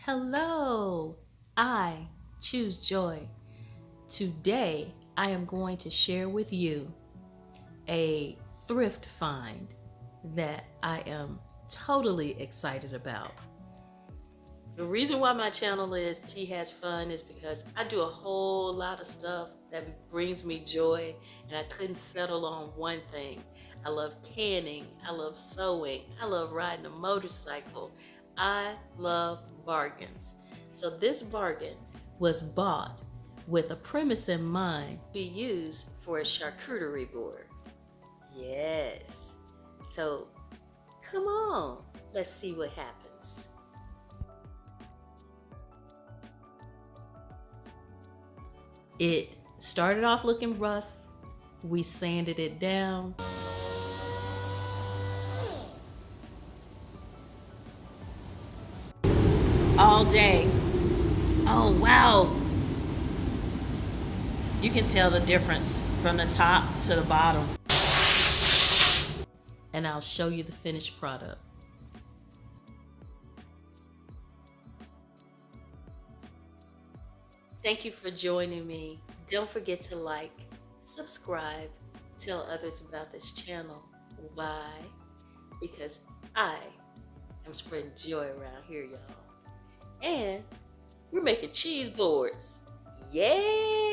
Hello, I choose joy. Today I am going to share with you a thrift find that I am totally excited about. The reason why my channel is T Has Fun is because I do a whole lot of stuff that brings me joy, and I couldn't settle on one thing. I love canning, I love sewing, I love riding a motorcycle, I love bargains. So this bargain was bought with a premise in mind to be used for a charcuterie board. Yes. So come on, let's see what happens. It started off looking rough. We sanded it down. All day. Oh, wow. You can tell the difference from the top to the bottom. And I'll show you the finished product. Thank you for joining me. Don't forget to like, subscribe, tell others about this channel. Why? Because I am spreading joy around here, y'all. And we're making cheese boards. Yeah!